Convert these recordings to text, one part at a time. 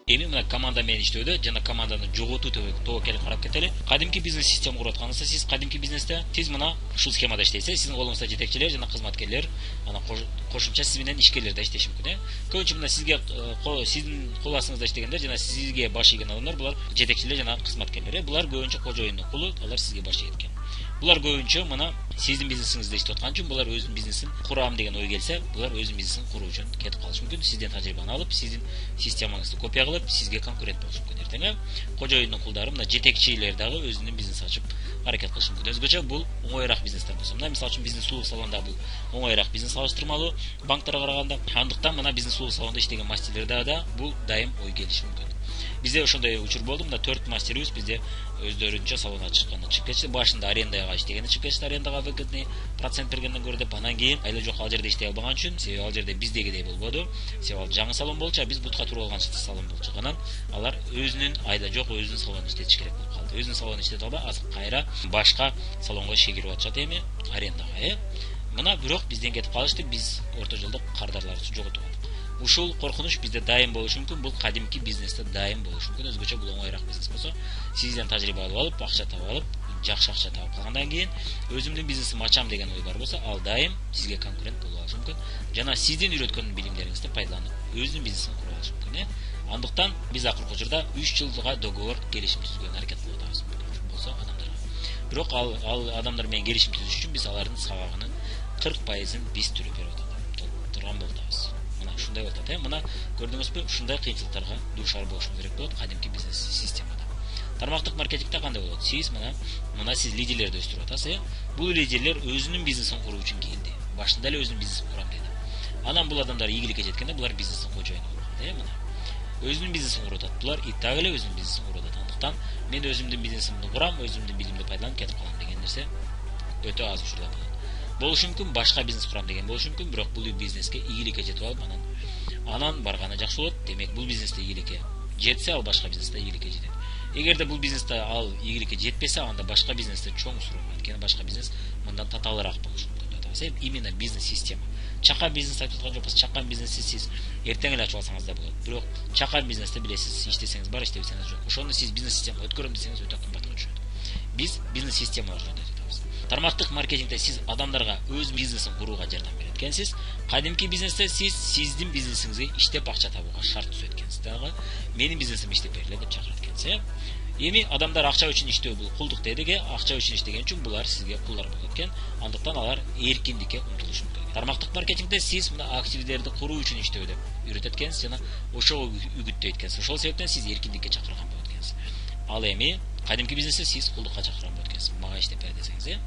Эми мына команда менен иштөөдө жана команданы жоготуу тобокел карап кетели. Кадимки бизнес система куруп атканыңызда сиз кадимки бизнесте сиз мына ушул схемада иштейсиз. Сиздин колуңузда жетекчилер жана кызматкерлер, анан кошумча сиз менен ишкерлер да иштеши мүмкүн. Көбүнчө мына сизге сиздин кол астыңызда иштегендер жана сизге баш ийген адамдар булар жетекчилер жана кызматкерлер. Булар көбүнчө кожоюндун кулу, алар сизге баш ийген. Булар көбүнчө мына сиздин бизнесиңизде иштеп аткан үчүн булар өзүнүн бизнесин курам деген ой келсе, булар өзүнүн бизнесин куруу үчүн кетип калышы мүмкүн. Сизден тажрыйбаны алып, сиздин системаңызды копия кылып, сизге конкурент болушу мүмкүн эртең. Кожоюндун кулдары мына жетекчилер дагы өзүнүн бизнес ачып аракет кылышы мүмкүн. Өзгөчө бул оңоюраак бизнестер болсо, мына мисалы үчүн бизнес сулуу салонда бул оңоюраак бизнес салыштырмалуу банктарга караганда. Андыктан мына бизнес сулуу салонда иштеген мастерлерде да бул дайым ой келиши мүмкүн. Бизде ошондой учур болду. Мына 4 мастерибиз бизде өздөрүнчө салонго чыкканда чыгып кетти. Башында арендага иштегенде чыгып кетти, арендага выгодный процент бергенден көрө деп. Анан кийин айла жок ал жерде иштей албаган үчүн, себеби ал жерде биздегидей болбоду. Себеби ал жаңы салон болчу, а биз бутка туруп алган салон болчу. Анан алар өзүнүн айла жок өзүнүн салонун иштетиш керек болуп калды. Өзүнүн салонун иштете албай, азыр кайра башка салонго ишке кирип атышат эми арендага. Мына бирок бизден кетип калышты, биз орто жолдо кардарларды жоготуп алдык. Ушул коркунуч бизде дайым болушу мүмкүн. Бул кадимки бизнесте дайым болушу мүмкүн. Өзгөчө бул оңоюраак бизнес болсо, сизден тажрыйба алып, акча таап алып, жакшы акча таап калгандан кийин өзүмдүн бизнесимди ачам деген ой бар болсо, ал дайым сизге конкурент боло алышы мүмкүн. Жана сиздин үйрөткөн билимдериңизди пайдаланып, өзүнүн бизнесин куруп алышы мүмкүн. Андыктан биз акыркы учурда 3 жылга договор келишим түзгөнгө аракет кылып атабыз. Болсо адамдарга. Бирок ал адамдар менен келишим түзүш үчүн биз алардын сабагынын 40%-ын биз төлөп берип атабыз. Турган болобуз. Ушундай болот. Мына көрдүңүзбү? Ушундай кыйынчылыктарга дуушар болушуңуз керек болот кадимки бизнес системада. Тармактык маркетингде кандай болот? Сиз мына сиз лидерлерди өстүрүп атасыз. Бул лидерлер өзүнүн бизнесин куруу үчүн келди. Башында эле өзүнүн бизнесин курам деди. Анан бул адамдар ийгиликке жеткенде булар бизнестин кожоюну болгон. Мына өзүнүн бизнесин куруп атат. Булар и так эле өзүнүн бизнесин куруп атат. Андыктан мен өзүмдүн бизнесимди курам, өзүмдүн билимди пайдаланып кетип калам деген нерсе өтө аз учурда болот. Болушу мүмкүн, башка бизнес курам деген болушу мүмкүн, бирок бул бизнеске ийгиликке жетип алып, анан барганы жакшы болот. Демек бул бизнесте ийгиликке жетсе, ал башка бизнесте ийгиликке жетет. Эгерде бул бизнесте ал ийгиликке жетпесе, анда башка бизнесте чоң суроо. Анткени башка бизнес мындан татаалыраак болушу мүмкүн. Именно бизнес система. Чакан бизнес айтып аткан жокпуз. Чакан бизнести сиз эртең эле ачып алсаңыз да болот. Бирок чакан бизнесте билесиз, иштесеңиз бар, иштебесеңиз жок. Ошону сиз бизнес системага өткөрөм десеңиз өтө кымбатка түшөт. Биз бизнес системалар жөнүндө айтабыз. Тармактык маркетингде сиз адамдарга өз бизнесин курууга жардам берет экенсиз. Кадимки бизнесте сиз сиздин бизнесиңизге иштеп акча табууга шарт түзөт экенсиз. Дагы менин бизнесим иштеп бергиле деп чакырат экенсиз. Эми адамдар акча үчүн иштөө бул кулдук дедик. Акча үчүн иштеген үчүн булар сизге кулдар болот экен. Андыктан алар эркиндикке умтулушу мүмкүн. Тармактык маркетингде сиз мына активдерди куруу үчүн иштөө деп үйрөтөт экенсиз жана ошого үгүттөйт экенсиз. Ошол себептен сиз эркиндикке чакырган болот экенсиз. Ал эми кадимки бизнесте сиз кулдукка чакырган болот экенсиз. Мага иштеп бер десеңиз.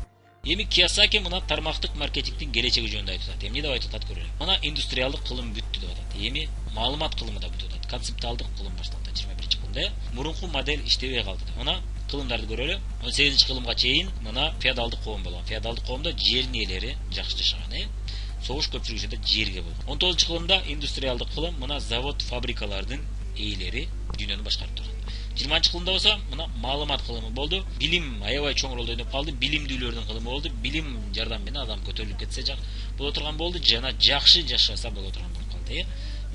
Эми Киясаки мына тармактык маркетингдин келечеги жөнүндө айтып атат. Эмне деп айтып атат көрөлү. Мына индустриалдык кылым бүттү деп атат. Эми маалымат кылымы да бүтүп атат. Концептуалдык кылым башталды 21-кылымда. Мурунку модель иштебей калды. Мына кылымдарды көрөлү. 18-кылымга чейин мына феодалдык коом болгон. Феодалдык коомдо жердин ээлери жакшы жашаган. Согуш көпчүлүгүндө жерге болгон. 19-кылымда индустриалдык кылым мына завод, фабрикалардын ээлери дүйнөнү башкарып турган. 20-кылымда болсо мына маалымат кылымы болду. Билим аябай чоң ролду ойноп калды. Билимдүүлөрдүн кылымы болду. Билим жардам менен адам көтөрүлүп кетсе боло турган болду. Жана жакшы жашаса боло турган болуп калды.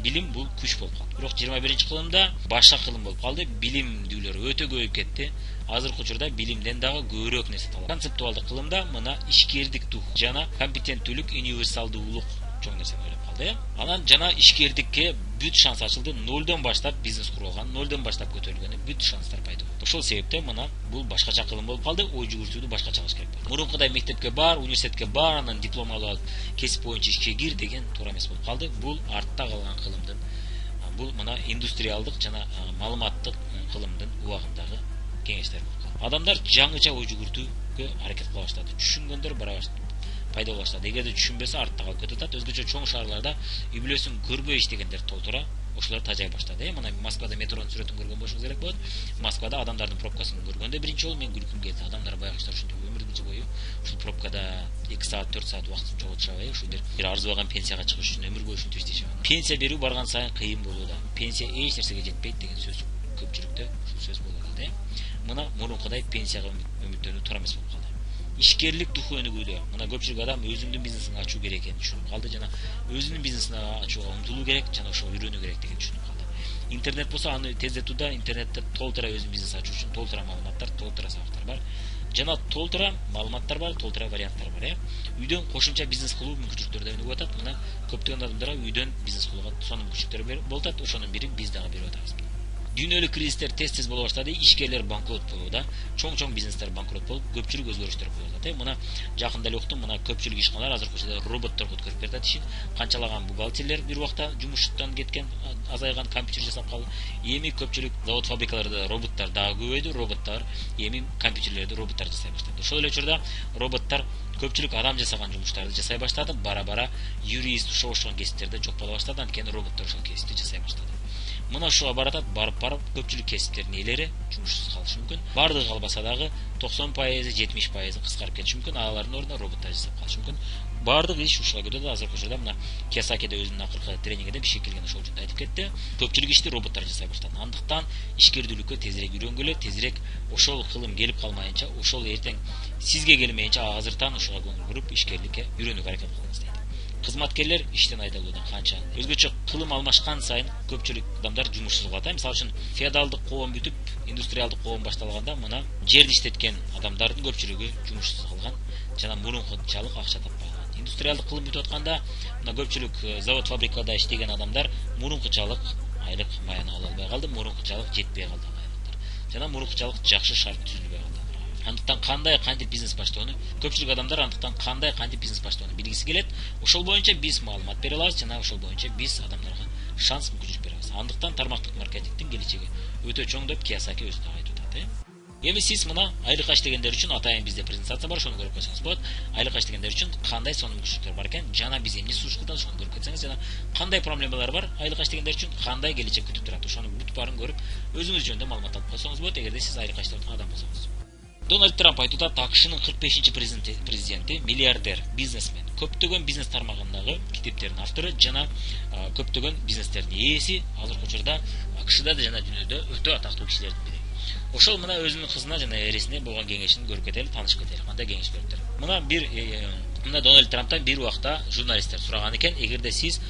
Билим бул күч болуп калды. Бирок 21-кылымда башка кылым болуп калды. Билимдүүлөр өтө көбөйүп кетти. Азыркы учурда билимден дагы көбүрөөк нерсе талап. Концептуалдык кылымда мына ишкердик дух жана компетенттүүлүк, универсалдуулук чоң нерсени ойлоп калды. Анан жана ишкердикке бүт шанс ачылды. Нолдон баштап бизнес куруп алган, нолдон баштап көтөрүлгөн бүт шанстар пайда болду. Ошол себептен мына бул башкача кылым болуп калды. Ой жүгүртүүнү башкача кылыш керек болду. Мурункудай мектепке бар, университетке бар, анан диплом алып кесип боюнча ишке кир деген туура эмес болуп калды. Бул артта калган кылымдын, бул мына индустриалдык жана маалыматтык кылымдын убагындагы кеңештер болуп калды. Адамдар жаңыча ой жүгүртүүгө аракет кыла баштады. Түшүнгөндөр бара баштады. Пайда боло баштады. Эгерде түшүнбөсө артта калып кетип атат. Өзгөчө чоң шаарларда үй бүлөсүн көрбөй иштегендер толтура ошолор тажай баштады. Мына Москвада метронун сүрөтүн көргөн болушуңуз керек болот. Москвада адамдардын пробкасын көргөндө биринчи жолу мен күлкүм келди. Адамдар баягычтар ушинтип өмүрүнүн бою ушул пробкада 2 саат, 4 саат убактын жоготушабы, ушулер бир арзыбаган пенсияга чыгыш үчүн өмүр бою ушинтип иштешеби. Пенсия берүү барган сайын кыйын болууда. Пенсия эч нерсеге жетпейт деген сөз көпчүлүктө ушул сөз болуп атат. Мына мурункудай пенсияга үмүттөнүү туура эмес болуп калды. Ишкерлик духу өнүгүүдө. Мына көпчүлүк адам өзүнүн бизнесин ачуу керек экенин түшүнүп калды жана өзүнүн бизнесин ачууга умтулуу керек жана ошого үйрөнүү керек деген түшүнүп калды. интернет болсо аны тездетүүдө интернетте толтура өзүн бизнес ачуу үчүн толтура маалыматтар, толтура сабактар бар жана толтура маалыматтар бар, толтура варианттар бар. Үйдөн кошумча бизнес кылуу мүмкүнчүлүктөрү да болуп атат. Мына көптөгөн адамдарга үйдөн бизнес кылууга сонун мүмкүнчүлүктөр болуп атат. Ошонун бири биз дагы берип атабыз. Дүйнөлүк кризистер тез боло баштады, ишкерлер банкрот болууда, чоң бизнестер банкрот болуп, көпчүлүк өзгөрүштөр болуп атат. Мына жакында эле уктум, мына көпчүлүк ишканалар азыркы учурда роботторго өткөрүп берет ишин. Канчалаган бухгалтерлер бир убакта жумуштан кеткен, азайган, компьютер жасап калды. Эми көпчүлүк завод фабрикаларда роботтор дагы көбөйдү, роботтор эми компьютерлерди роботтор жасай баштады. Ошол эле учурда роботтор көпчүлүк адам жасаган жумуштарды жасай баштады. Бара-бара юрист ошол кесиптерде жок боло баштады, анткени роботтор ошол кесипти жасай баштады. Мына ушуга баратат, барып көпчүлүк кесиптердин ээлери жумушсуз калышы мүмкүн. Бардыгы калбаса дагы 90%, 70% кыскарып кетиши мүмкүн. Алардын ордуна роботтор жасап калышы мүмкүн. Бардык иш ушуга кетет. Азыркы учурда мына Киясакиде өзүнүн акыркы тренингинде бишке келген ошол жөнүндө айтып кетти. Көпчүлүк ишти роботтор жасай баштады. Андыктан ишкердүүлүккө тезирээк үйрөнгүлө, тезирээк ошол кылым келип калмайынча, ошол эртең сизге келмейинче азыртан ушуга көңүл буруп ишкерликке үйрөнүүгө аракет кылыңыз дейт. Кызматкерлер иштен айдалуудан канча өзгөчө кылым алмашкан сайын көпчүлүк адамдар жумушсуз калат. Мисалы үчүн феодалдык коом бүтүп, индустриалдык коом башталганда мына жерди иштеткен адамдардын көпчүлүгү жумушсуз калган жана мурункучалык акча таппай калган. Индустриалдык кылым бүтүп атканда мына көпчүлүк завод фабрикада иштеген адамдар мурункучалык айлык маяны ала албай калды, мурункучалык жетпей калды айлыктар. Жана мурункучалык жакшы шарт түзүлбөй калды. Андыктан кандай кантип бизнес баштоону көпчүлүк адамдар андыктан кандай кантип бизнес баштоону билгиси келет. Ошол боюнча биз маалымат бере алабыз жана ошол боюнча биз адамдарга шанс мүмкүнчүлүк беребиз. Андыктан тармактык маркетингдин келечеги өтө чоң деп Киясаки өзү да айтып атат. Эми сиз мына айлыкка иштегендер үчүн атайын бизде презентация бар, ошону көрүп койсоңуз болот. Айлыкка иштегендер үчүн кандай сонун мүмкүнчүлүктөр бар экен, жана биз эмне сунуш кылабыз, ошону көрүп кетсеңиз, жана кандай проблемалар бар айлыкка иштегендер үчүн, кандай келечек күтүп турат, ошонун бүт баарын көрүп, өзүңүз жөнүндө маалымат алып койсоңуз болот, эгерде сиз айлыкка иштеп аткан адам болсоңуз. Дональд Трамп айтып атат, АКШнын 45-президенти, миллиардер, бизнесмен, көптөгөн бизнес тармагындагы китептердин автору жана көптөгөн бизнестердин ээси, азыркы учурда АКШда жана дүйнөдө өтө атактуу кишилердин бири. Ошол мына өзүнүн кызына жана эресине болгон кеңешин көрүп кетели, таанышып кетели. Кандай кеңеш бериптир? Мына Дональд Трамптан бир убакта журналисттер сураган экен, эгерде сиз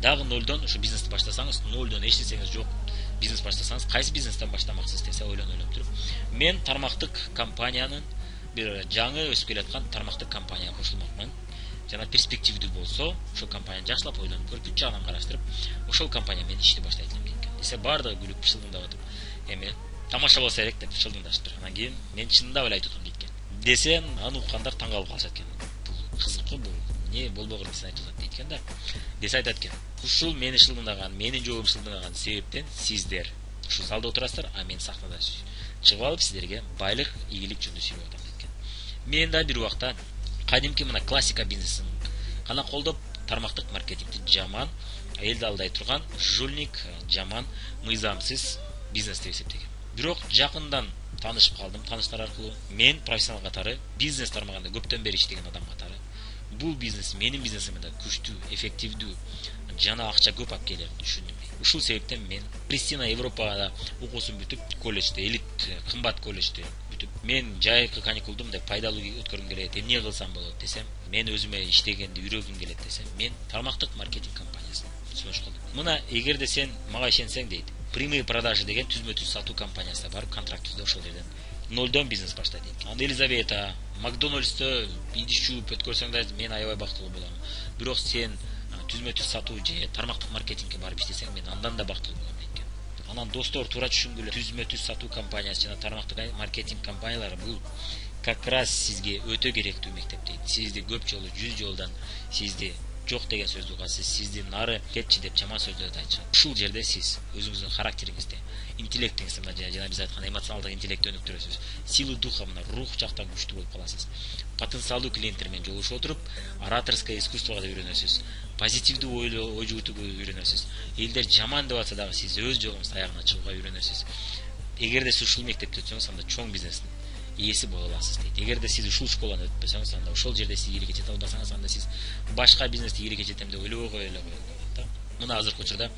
дагы нолдон ушу бизнести баштасаңыз, нолдон эч нерсеңиз жок, бизнес баштасаңыз, кайсы бизнестен баштамаксыз десе, ойлонуп туруп, мен тармактык компаниянын бир жаңы өсүп келаткан тармактык компанияга кошулмакмын. Жана перспективдүү болсо, ошол компанияны жакшылап ойлонуп көрүп, бүт жагынан караштырып, ошол компания менен ишти баштайт элем дейт. Десе бардыгы күлүп шылдыңдап атып, эми тамаша болсо керек деп шылдыңдашыптыр. Анан кийин мен чынында эле айтып атам дейт экен. Десе, аны уккандар таң калып калышат экен. Бул кызык бул эмне болбогон нерсени айтып атат дейт экен да. Десе айтат экен, ушул мени шылдыңдаган, менин жообум шылдыңдаган себептен сиздер ушул залда отурасыздар, а мен сахнада чыгып алып сиздерге байлык, ийгилик жөнүндө сүйлөп атам дейт экен. Мен да бир убакта кадимки мына классика бизнесин гана колдоп, тармактык маркетингди жаман, элди алдай турган жульник, жаман, мыйзамсыз бизнес деп эсептегем. Бирок жакындан таанышып калдым, тааныштар аркылуу. Мен профессионал катары, бизнес тармагында көптөн бери иштеген адам катары, бул бизнес менин бизнесимде күчтүү, эффективдүү жана акча көп алып келерин түшүндүм. Ушул себептен мен Кристина Европада окуусун бүтүп, колледжде, элит кымбат колледжде бүтүп, мен жайкы каникулду мындай пайдалуу өткөргүм келет, эмне кылсам болот десем, мен өзүмө иштегенди үйрөнгүм келет десем, мен тармактык маркетинг компаниясына сунуш кылдым. Мына эгерде сен мага ишенсең дейт, прямые продажи деген түзмө-түз сатуу компаниясына барып контракт түзүп ошол жерден нолдон бизнес баштайт дейт. Анда Елизавета, Макдональдсто идиш жууп өткөрсөң да мен аябай бактылуу болом. Бирок сен түзмө-түз сатуу же тармактык маркетингке барып иштесең, мен андан да бактылуу болом дейт. Анан достор туура түшүнгүлө, түзмө-түз сатуу компаниясы жана тармактык маркетинг компаниялары бул как раз сизге өтө керектүү мектеп дейт. Сизди көп жолу 100 жолдан сизди жок деген сөздү угасыз, сизди нары кетчи деп жаман сөздөрдү айтышат. Ушул жерде сиз өзүңүздүн характериңизди, интеллектиңизди жана биз айткан эмоционалдык интеллектти өнүктүрөсүз. Силу духа мына рух жактан күчтүү болуп каласыз. Потенциалдуу клиенттер менен жолугушуп отуруп, ораторское искусствого да үйрөнөсүз. Позитивдүү ой жүгүтүүгө үйрөнөсүз. Элдер жаман деп атса дагы сиз өз жолуңузда аягына чыгууга үйрөнөсүз. Эгерде сиз ушул мектепти өтсөңүз, анда чоң бизнестин ээси боло аласыз дейт. Эгерде сиз ушул школаны өтпөсөңүз, анда ошол жерде сиз ийгиликке жете албасаңыз, анда сиз башка бизнесте ийгиликке жетем деп ойлобой кое эле коет да. Мына азыркы учурда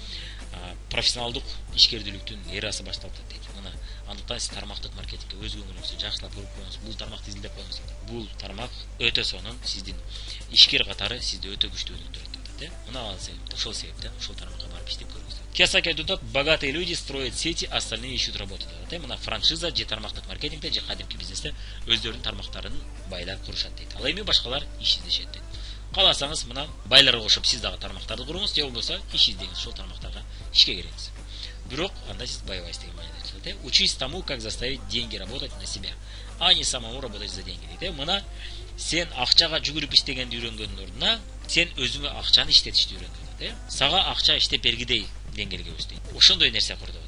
профессионалдык ишкердүүлүктүн эрасы башталып атат дейт. Мына андыктан сиз тармактык маркетингге өз көңүлүңүздү жакшылап буруп коюңуз. Бул тармакты изилдеп коюңуз. Бул тармак өтө сонун, сиздин ишкер катары сизди өтө күчтүү өнүктүрөт. дейт. Мына ошол себептен ошол тармакка барып иштеп көрүңүз. Киясаки айтат, богатые люди строят сети, остальные ищут работу дейт. Мына франшиза же тармактык маркетингде же кадимки бизнесте өздөрүнүн тармактарын байлар курушат дейт. Ал эми башкалар иш издешет дейт. Кааласаңыз мына байларга кошуп сиз дагы тармактарды куруңуз, же болбосо иш издеңиз, ошол тармактарга ишке кириңиз. Бирок анда сиз байбайсыз деген маанайда айтылат. Учись тому, как заставить деньги работать на себя, а не самому работать за деньги дейт. Мына сен акчага жүгүрүп иштегенди үйрөнгөндүн ордуна сен өзүңө акчаны иштетишти үйрөн дейт. Сага акча иштеп бергидей деңгээлге өс дейт. Ошондой нерсе курду.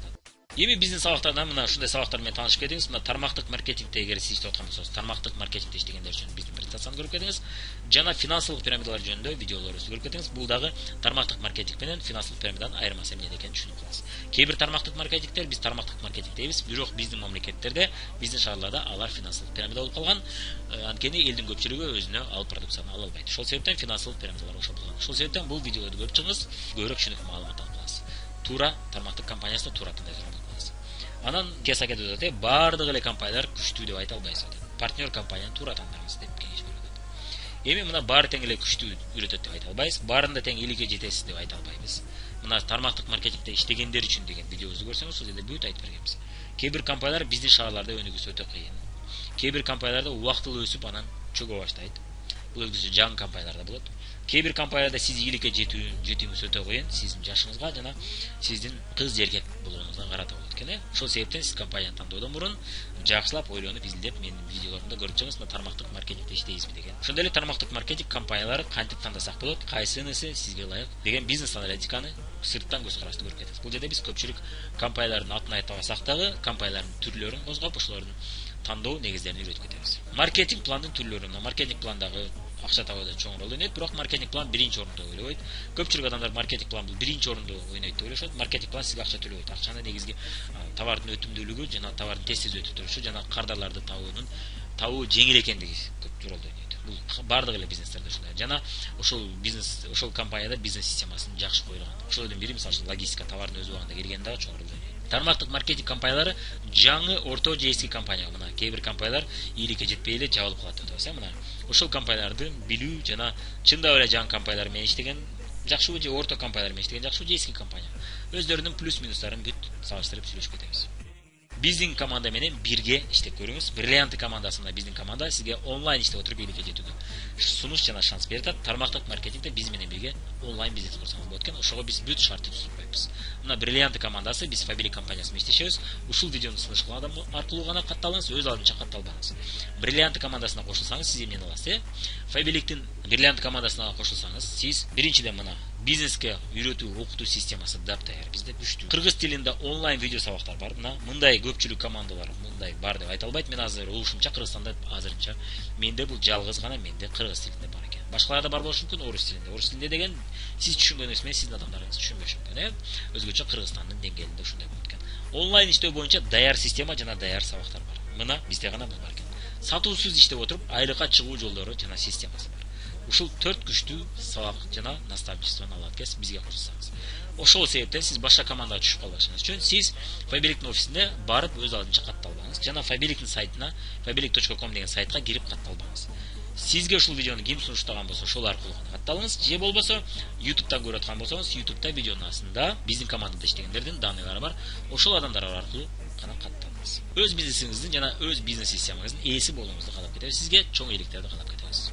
Эми биздин сабактардан мына ушундай сабактар менен таанышып кетиңиз. Мына тармактык маркетингде эгер сиз иштеп аткан болсоңуз, тармактык маркетингде иштегендер үчүн биздин презентацияны көрүп кетиңиз. Жана финансылык пирамидалар жөнүндө видеолорубузду көрүп кетиңиз. Бул дагы тармактык маркетинг менен финансылык пирамиданын айырмасы эмне экенин түшүнүп каласыз. Кээ бир тармактык маркетингдер биз тармактык маркетинг дейбиз, бирок биздин мамлекеттерде, биздин шаарларда алар финансылык пирамида болуп калган. Анткени элдин көпчүлүгү өзүнө ал продукцияны ала албайт. Ошол себептен финансылык пирамидалар ошол болгон. Ошол себептен бул видеолорду көрүп чыгыңыз, көбүрөөк түшүнүк маалымат алып аласыз. Тура тармактык компаниясында тура тыңдай турган боласыз. Анан Киясаки айтат, бардык эле компаниялар күчтүү деп айта албайсыз. Партнер компанияны тура тандаңыз деп кеңеш берет. Эми мына баары тең эле күчтүү үйрөтөт деп айта албайбыз. Баарында тең ийгиликке жетесиз деп айта албайбыз. Мына тармактык маркетингде иштегендер үчүн деген видеобузду көрсөңүз, ошол жерде бүт айтып бергенбиз. Кээ бир компаниялар биздин шаарларда өнүгүүсү өтө кыйын. Кээ бир компанияларда убактылуу өсүп анан чөгө баштайт. Бул өзгөчө жаңы компанияларда болот. Кээ бир компанияларда сиз ийгиликке жетүүңүз өтө кыйын, сиздин жашыңызга жана сиздин кыз же эркек болгонуңузга карата болот экен. Ошол себептен сиз компанияны тандоодон мурун жакшылап ойлонуп, изилдеп, менин видеолорумда көрүп чыгыңыз, мына тармактык маркетингде иштейсизби деген. Ошондой эле тармактык маркетинг компаниялары кантип тандасак болот, кайсынысы сизге ылайык деген бизнес аналитиканы сырттан көз карашты көрүп кетиңиз. Бул жерде биз көпчүлүк компаниялардын атын айта алсак дагы, компаниялардын түрлөрүн козгоп, ошолордун тандоо негиздерин үйрөтүп кетебиз. Маркетинг пландын түрлөрүн, маркетинг пландагы акча табууда чоң роль ойнойт, бирок маркетинг план биринчи орунда ойлобойт. Көпчүлүк адамдар маркетинг план бул биринчи орунда ойнойт деп ойлошот. Маркетинг план сизге акча төлөбөйт. Акчаны негизги товардын өтүмдүүлүгү жана товардын тез өтүп турушу жана кардарларды табуу жеңил экендиги көп роль ойнойт. Бул бардык эле бизнестерде ушундай. Жана ошол компанияда бизнес системасын жакшы коюлган. Ошолордун бири мисалы үчүн логистика, товардын өз убагында келген дагы чоң роль ойнойт. Тармактык маркетинг компаниялары жаңы, орто же эски компания. Мына кээ бир компаниялар ийгиликке жетпей эле жабылып калат деп атабыз. Мына ошол компанияларды билүү жана чындап эле жаңы компаниялар менен иштеген жакшыбы же орто компаниялар менен иштеген жакшыбы же эски компания. Өздөрүнүн плюс минустарын бүт салыштырып сүйлөшүп кетебиз. Биздин команда менен бирге иштеп көрүңүз. Бриллианты командасында биздин команда сизге онлайн иштеп отуруп ийгиликке жетүүгө сунуш жана шанс берет. Тармактык маркетингде биз менен бирге онлайн бизнес курсаңыз болот экен. Ошого биз бүт шартты түзүп мына бриллианты командасы, биз Фабилик компаниясы менен иштешебиз. Ушул видеону сунуш кылган адам аркылуу гана катталыңыз, өз алдынча катталбаңыз. Бриллианты командасына кошулсаңыз, сиз эмнени аласыз? Фабиликтин бриллианты командасына кошулсаңыз, сиз биринчиден мына бизнеске үйрөтүү окутуу системасы дап даяр бизде күчтүү. Кыргыз тилинде онлайн видео сабактар бар. Мына мындай көпчүлүк командалар мындай бар деп айта албайт. Мен азыр улушумча Кыргызстанда азырынча менде бул жалгыз гана менде кыргыз тилинде бар экен. Башкаларда бар болушу мүмкүн орус тилинде. Орус тилинде деген сиз түшүнгөнүңүз менен сиздин адамдарыңыз түшүнбөшү мүмкүн. Өзгөчө Кыргызстандын деңгээлинде ушундай болот экен. Онлайн иштөө боюнча даяр система жана даяр сабактар бар. Мына бизде гана бул бар экен. Сатуусуз иштеп отуруп айлыкка чыгуу жолдору жана системасы бар. Ушул 4 күчтүү сабак жана наставничествону алат экенсиз бизге кошулсаңыз. Ошол себептен сиз башка командага түшүп калбашыңыз үчүн сиз Фабиликтин офисине барып өз алдынча катталбаңыз. Жана Фабиликтин сайтына fabilik.com деген сайтка кирип катталбаңыз. Сизге ушул видеону ким сунуштаган болсо, ошол аркылуу катталыңыз. Же болбосо YouTube'дан көрүп аткан болсоңуз, YouTube'да видеонун астында биздин командада иштегендердин данныйлары бар. Ошол адамдар аркылуу гана катталыңыз. Өз бизнесиңиздин жана өз бизнес системаңыздын ээси болууңузду каалап кетебиз. Сизге чоң ийгиликтерди каалап кетебиз.